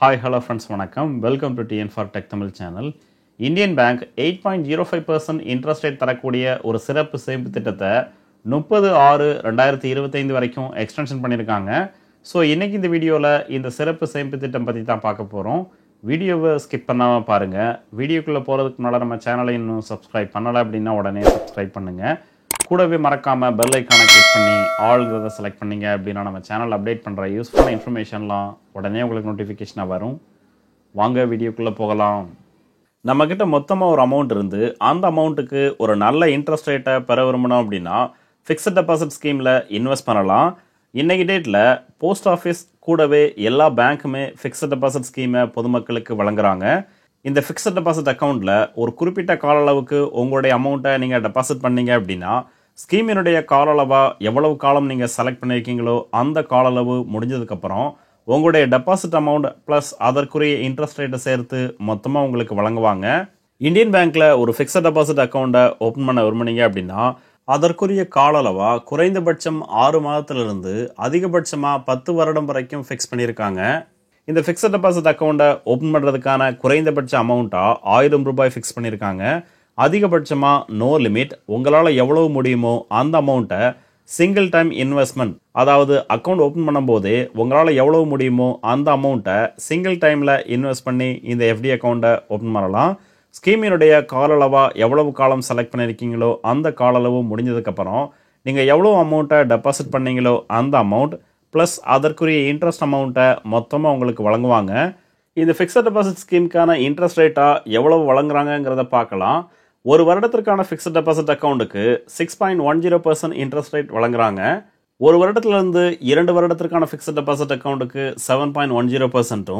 Hi, hello friends, வணக்கம். Welcome to TN for Tech Tamil channel. Indian Bank 8.05% interest rate தரக்கூடிய ஒரு சிறப்பு சேமிப்பு திட்டத்தை 30/6/2025 வரைக்கும் எக்ஸ்டென்ஷன் பண்ணியிருக்காங்க. ஸோ இன்னைக்கு இந்த வீடியோவில் இந்த சிறப்பு சேமிப்பு திட்டம் பற்றி தான் பார்க்க போகிறோம். வீடியோவை ஸ்கிப் பண்ணாமல் பாருங்கள். வீடியோக்குள்ளே போகிறதுக்கு முன்னால் நம்ம சேனலை இன்னும் சப்ஸ்கிரைப் பண்ணலை அப்படின்னா உடனே சப்ஸ்கிரைப் பண்ணுங்கள். கூடவே மறக்காமல் பெல் ஐக்கானை கிளிக் பண்ணி ஆல்ங்கிறத செலக்ட் பண்ணிங்க அப்படின்னா நம்ம சேனல் அப்டேட் பண்ணுற யூஸ்ஃபுல்லான இன்ஃபர்மேஷன்லாம் உடனே உங்களுக்கு நோட்டிஃபிகேஷனாக வரும். வாங்க வீடியோக்குள்ளே போகலாம். நம்மக்கிட்ட மொத்தமாக ஒரு அமௌண்ட் இருந்து அந்த அமௌண்ட்டுக்கு ஒரு நல்ல இன்ட்ரெஸ்ட் ரேட்டை பெற விரும்பணும் அப்படின்னா ஃபிக்ஸட் டெபாசிட் ஸ்கீமில் இன்வெஸ்ட் பண்ணலாம். இன்றைக்கி டேட்டில் போஸ்ட் ஆஃபீஸ் கூடவே எல்லா பேங்க்குமே ஃபிக்ஸட் டெபாசிட் ஸ்கீமை பொதுமக்களுக்கு வழங்குறாங்க. இந்த ஃபிக்ஸட் டெபாசிட் அக்கௌண்ட்டில் ஒரு குறிப்பிட்ட கால அளவுக்கு உங்களுடைய அமௌண்ட்டை நீங்கள் டெபாசிட் பண்ணீங்க அப்படின்னா ஸ்கீமினுடைய கால அளவாக எவ்வளவு காலம் நீங்கள் செலக்ட் பண்ணியிருக்கீங்களோ அந்த கால அளவு முடிஞ்சதுக்கப்புறம் உங்களுடைய டெபாசிட் அமௌண்ட் ப்ளஸ் அதற்குரிய இன்ட்ரெஸ்ட் ரேட்டை சேர்த்து மொத்தமாக உங்களுக்கு வழங்குவாங்க. இந்தியன் பேங்க்கில் ஒரு ஃபிக்ஸட் டெபாசிட் அக்கௌண்ட்டை ஓப்பன் பண்ண விரும்புனீங்க அப்படின்னா அதற்குரிய கால அளவாக குறைந்தபட்சம் 6 மாதத்திலிருந்து அதிகபட்சமாக 10 வருடம் வரைக்கும் ஃபிக்ஸ் பண்ணியிருக்காங்க. இந்த ஃபிக்ஸட் டெபாசிட் அக்கௌண்ட்டை ஓப்பன் பண்ணுறதுக்கான குறைந்தபட்ச அமௌண்ட்டாக 1000 ரூபாய் ஃபிக்ஸ் பண்ணியிருக்காங்க. அதிகபட்சமாக நோ லிமிட், உங்களால் எவ்வளவு முடியுமோ அந்த அமௌண்ட்டை சிங்கிள் டைம் இன்வெஸ்ட்மெண்ட், அதாவது அக்கௌண்ட் ஓப்பன் பண்ணும்போதே உங்களால் எவ்வளவு முடியுமோ அந்த அமௌண்ட்டை சிங்கிள் டைமில் இன்வெஸ்ட் பண்ணி இந்த எஃப்டி அக்கௌண்ட்டை ஓப்பன் பண்ணலாம். ஸ்கீமினுடைய கால அளவாக எவ்வளவு காலம் செலக்ட் பண்ணியிருக்கீங்களோ அந்த கால அளவு முடிஞ்சதுக்கப்புறம் நீங்கள் எவ்வளோ அமௌண்ட்டை டெபாசிட் பண்ணீங்களோ அந்த அமௌண்ட் ப்ளஸ் அதற்குரிய இன்ட்ரெஸ்ட் அமௌண்ட்டை மொத்தமாக உங்களுக்கு வழங்குவாங்க. இந்த ஃபிக்ஸட் டெபாசிட் ஸ்கீமுக்கான இன்ட்ரெஸ்ட் ரேட்டாக எவ்வளவு வழங்குறாங்கிறத பார்க்கலாம். ஒரு வருடத்திற்கான ஃபிக்ஸட் டெபாசிட் அக்கௌண்ட்டுக்கு 6.10% இன்ட்ரெஸ்ட் ரேட் வழங்குறாங்க. ஒரு வருடத்திலிருந்து 2 வருடத்திற்கான ஃபிக்ஸட் டெபாசிட் அக்கௌண்ட்டுக்கு 7.10%,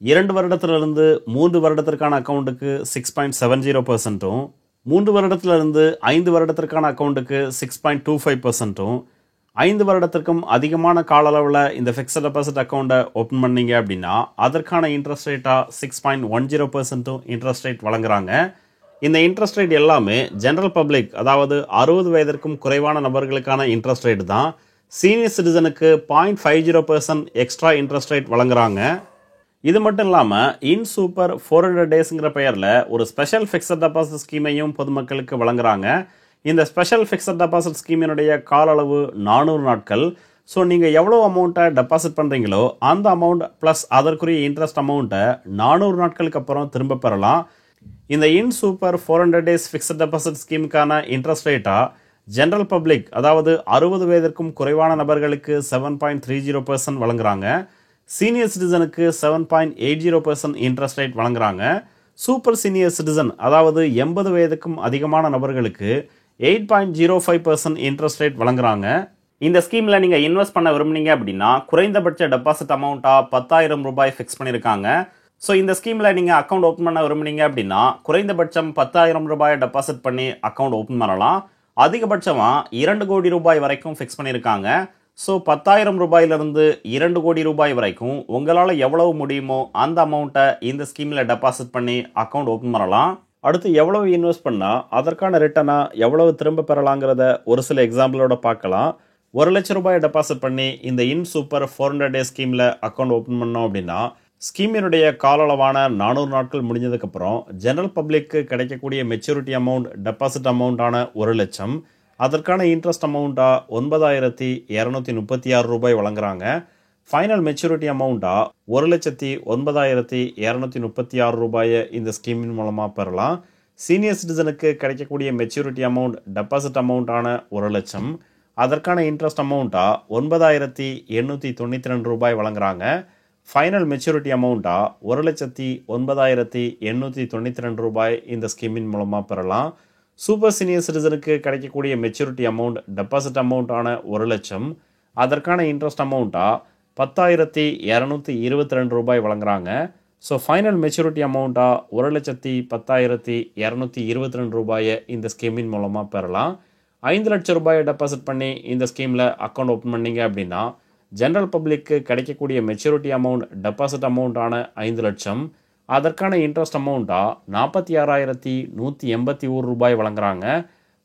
2 வருடத்திலிருந்து 3 வருடத்திற்கான அக்கௌண்ட்டுக்கு 6.70%, 3 வருடத்திலிருந்து 5 வருடத்திற்கான அக்கௌண்ட்டுக்கு 6.25%, 5 வருடத்திற்கும் அதிகமான கால அளவில் இந்த ஃபிக்ஸட் டெபாசிட் அக்கௌண்ட்டை ஓப்பன் பண்ணீங்க அப்படின்னா அதற்கான இன்ட்ரெஸ்ட் ரேட்டாக 6.10% இன்ட்ரெஸ்ட் ரேட் வழங்குறாங்க. இந்த இன்ட்ரெஸ்ட் ரேட் எல்லாமே ஜென்ரல் பப்ளிக், அதாவது 60 வயதிற்கும் குறைவான நபர்களுக்கான இன்ட்ரெஸ்ட் ரேட் தான். சீனியர் சிட்டிசனுக்கு 0.50% எக்ஸ்ட்ரா இன்ட்ரெஸ்ட் ரேட் வழங்குறாங்க. இது மட்டும் இல்லாமல் இன் சூப்பர் 400 டேஸ்ங்கிற பெயரில் ஒரு ஸ்பெஷல் ஃபிக்ஸட் டெபாசிட் ஸ்கீமையும் பொதுமக்களுக்கு வழங்குறாங்க. இந்த ஸ்பெஷல் ஃபிக்ஸட் டெபாசிட் ஸ்கீமினுடைய கால அளவு 400 நாட்கள். ஸோ நீங்கள் எவ்வளோ அமௌண்ட்டை டெபாசிட் பண்ணுறீங்களோ அந்த அமௌண்ட் ப்ளஸ் அதற்குரிய இன்ட்ரெஸ்ட் அமௌண்ட்டை 400 நாட்களுக்கு அப்புறம் திரும்ப பெறலாம். இந்த Ind super 400 days fixed deposit ஸ்கீமுக்கான இன்ட்ரெஸ்ட் ரேட்டாக ஜென்ரல் பப்ளிக், அதாவது 60 வயதிற்கும் குறைவான நபர்களுக்கு 7.30% வழங்குறாங்க. சீனியர் சிட்டிசனுக்கு 7.80% இன்ட்ரெஸ்ட் ரேட் வழங்குறாங்க. சூப்பர் சீனியர் சிட்டிசன், அதாவது 80 வயதுக்கும் அதிகமான நபர்களுக்கு 8.05% இன்ட்ரெஸ்ட் ரேட் வழங்குறாங்க. இந்த ஸ்கீமில் நீங்கள் இன்வெஸ்ட் பண்ண விரும்புனீங்க அப்படின்னா குறைந்தபட்ச டெபாசிட் அமௌண்ட்டாக 10,000 ரூபாய் ஃபிக்ஸ் பண்ணியிருக்காங்க. ஸோ இந்த ஸ்கீமில் நீங்கள் அக்கௌண்ட் ஓப்பன் பண்ண விரும்புனீங்க அப்படின்னா குறைந்தபட்சம் 10,000 ரூபாயை டெபாசிட் பண்ணி அக்கௌண்ட் ஓப்பன் பண்ணலாம். அதிகபட்சமாக 2 கோடி ரூபாய் வரைக்கும் ஃபிக்ஸ் பண்ணியிருக்காங்க. ஸோ 10,000 ரூபாயிலிருந்து 2 கோடி ரூபாய் வரைக்கும் உங்களால் எவ்வளவு முடியுமோ அந்த அமௌண்ட்டை இந்த ஸ்கீமில் டெபாசிட் பண்ணி அக்கௌண்ட் ஓப்பன் பண்ணலாம். அடுத்து எவ்வளவு இன்வெஸ்ட் பண்ணால் அதற்கான ரிட்டனாக எவ்வளவு திரும்ப பெறலாங்கிறத ஒரு சில எக்ஸாம்பிளோட பார்க்கலாம். 1 லட்சம் ரூபாய் டெபாசிட் பண்ணி இந்த இன் சூப்பர் 400 டே ஸ்கீமில் அக்கௌண்ட் ஓப்பன் பண்ணோம் அப்படின்னா ஸ்கீமினுடைய கால அளவான 400 நாட்கள் முடிஞ்சதுக்கப்புறம் ஜென்ரல் பப்ளிக்கு கிடைக்கக்கூடிய மெச்சூரிட்டி அமௌண்ட் டெபாசிட் அமௌண்ட்டான 1 லட்சம், அதற்கான இன்ட்ரெஸ்ட் அமௌண்ட்டாக 9,236 ரூபாய் வழங்குறாங்க. ஃபைனல் மெச்சூரிட்டி அமௌண்ட்டாக 1,09,236 ரூபாயை இந்த ஸ்கீமின் மூலமாக பெறலாம். சீனியர் சிட்டிசனுக்கு கிடைக்கக்கூடிய மெச்சூரிட்டி அமௌண்ட் டெபாசிட் அமௌண்ட்டான 1 லட்சம், அதற்கான இன்ட்ரெஸ்ட் அமௌண்ட்டாக 9,892 ரூபாய் வழங்குறாங்க. ஃபைனல் மெச்சூரிட்டி அமௌண்ட்டாக 1,09,892 ரூபாய் இந்த ஸ்கீமின் மூலமாக பெறலாம். சூப்பர் சீனியர் சிட்டிசனுக்கு கிடைக்கக்கூடிய மெச்சூரிட்டி அமௌண்ட் டெபாசிட் அமௌண்ட்டான 1 லட்சம், அதற்கான இன்ட்ரெஸ்ட் அமௌண்ட்டாக 10,222 ரூபாய் வழங்குறாங்க. ஸோ ஃபைனல் மெச்சூரிட்டி அமௌண்ட்டாக 1,10,222 ரூபாயை இந்த ஸ்கீமின் மூலமாக பெறலாம். 5 லட்சம் ரூபாயை டெபாசிட் பண்ணி இந்த ஸ்கீமில் அக்கௌண்ட் ஓப்பன் பண்ணீங்க அப்படின்னா ஜென்ரல் பப்ளிக்கு கிடைக்கக்கூடிய மெச்சூரிட்டி அமௌண்ட் டெபாசிட் அமௌண்ட்டான 5 லட்சம், அதற்கான இன்ட்ரெஸ்ட் அமௌண்ட்டாக 46,181 ரூபாய் வழங்குறாங்க.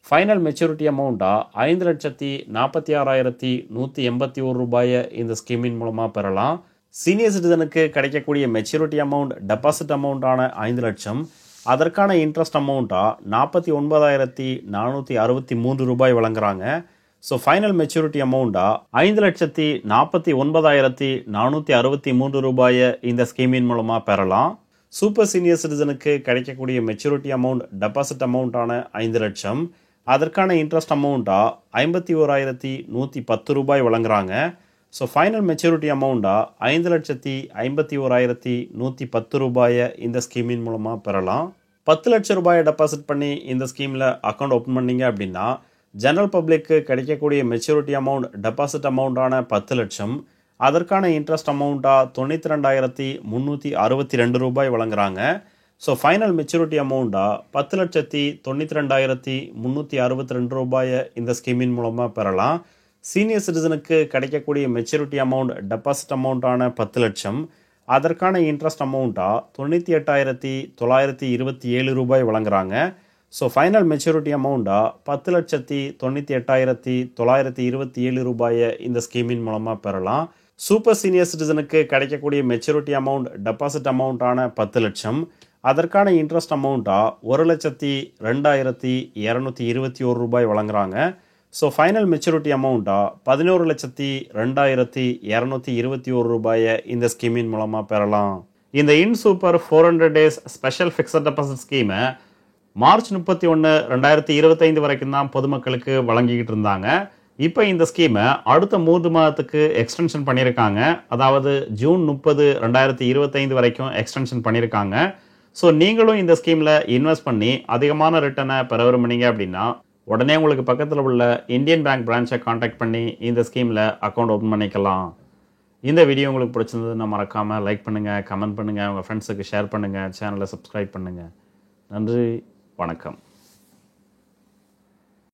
ஃபைனல் மெச்சூரிட்டி அமௌண்ட்டாக 5,46,181 ரூபாயை இந்த ஸ்கீமின் மூலமாக பெறலாம். சீனியர் சிட்டிசனுக்கு கிடைக்கக்கூடிய மெச்சூரிட்டி அமௌண்ட் டெபாசிட் அமௌண்ட்டான 5 லட்சம், அதற்கான இன்ட்ரெஸ்ட் அமௌண்ட்டாக 49,463 ரூபாய் வழங்குறாங்க. ஸோ ஃபைனல் மெச்சூரிட்டி அமௌண்ட்டாக 5,49,463 ரூபாயை இந்த ஸ்கீமின் மூலமாக பெறலாம். சூப்பர் சீனியர் சிட்டிசனுக்கு கிடைக்கக்கூடிய மெச்சூரிட்டி அமௌண்ட் டெபாசிட் அமௌண்ட்டான 5 லட்சம், அதற்கான இன்ட்ரெஸ்ட் அமௌண்ட்டாக 51,110 ரூபாய் வழங்குறாங்க. ஸோ ஃபைனல் மெச்சூரிட்டி அமௌண்ட்டாக 5,51,110 ரூபாயை இந்த ஸ்கீமின் மூலமாக பெறலாம். 10 லட்சம் ரூபாயை டெபாசிட் பண்ணி இந்த ஸ்கீமில் அக்கௌண்ட் ஓப்பன் பண்ணீங்க அப்படின்னா ஜெனரல் பப்ளிக்கு கிடைக்கக்கூடிய மெச்சூரிட்டி அமௌண்ட் டெபாசிட் அமௌண்ட்டான 10 லட்சம், அதற்கான இன்ட்ரெஸ்ட் அமௌண்ட்டாக 92,362 ரூபாய் வழங்குறாங்க. ஸோ ஃபைனல் மெச்சூரிட்டி அமௌண்ட்டாக 10,92,362 ரூபாயை இந்த ஸ்கீமின் மூலமாக பெறலாம். சீனியர் சிட்டிசனுக்கு கிடைக்கக்கூடிய மெச்சூரிட்டி அமௌண்ட் டெபாசிட் அமௌண்ட்டான 10 லட்சம், அதற்கான இன்ட்ரெஸ்ட் அமௌண்ட்டாக 98,927 ரூபாய் வழங்குறாங்க. ஸோ ஃபைனல் மெச்சூரிட்டி அமௌண்ட்டாக 10,98,927 ரூபாயை இந்த ஸ்கீமின் மூலமாக பெறலாம். சூப்பர் சீனியர் சிட்டிசனுக்கு கிடைக்கக்கூடிய மெச்சூரிட்டி அமௌண்ட் டெபாசிட் அமௌண்ட்டான 10 லட்சம், அதற்கான இன்ட்ரெஸ்ட் அமௌண்ட்டாக 1,02,221 ரூபாய் வழங்குறாங்க. ஸோ ஃபைனல் மெச்சூரிட்டி அமௌண்ட்டாக 11,02,221 ரூபாயை இந்த ஸ்கீமின் மூலமாக பெறலாம். இந்த Ind super 400 days special fixed deposit ஸ்கீமை மார்ச் 31, 2025 வரைக்கும் தான் பொதுமக்களுக்கு வழங்கிக்கிட்டு இருந்தாங்க. இப்போ இந்த ஸ்கீமை அடுத்த 3 மாதத்துக்கு எக்ஸ்டென்ஷன் பண்ணியிருக்காங்க. அதாவது ஜூன் 30, 2025 வரைக்கும் எக்ஸ்டென்ஷன் பண்ணியிருக்காங்க. ஸோ நீங்களும் இந்த ஸ்கீமில் இன்வெஸ்ட் பண்ணி அதிகமான ரிட்டர்னை பெற விரும்புனீங்க அப்படின்னா உடனே உங்களுக்கு பக்கத்தில் உள்ள இந்தியன் பேங்க் பிரான்ச்சை காண்டாக்ட் பண்ணி இந்த ஸ்கீமில் அக்கௌண்ட் ஓப்பன் பண்ணிக்கலாம். இந்த வீடியோ உங்களுக்கு பிடிச்சிருந்ததுன்னா மறக்காமல் லைக் பண்ணுங்கள், கமெண்ட் பண்ணுங்கள், உங்கள் ஃப்ரெண்ட்ஸுக்கு ஷேர் பண்ணுங்கள், சேனலை சப்ஸ்கிரைப் பண்ணுங்கள். நன்றி, வணக்கம்.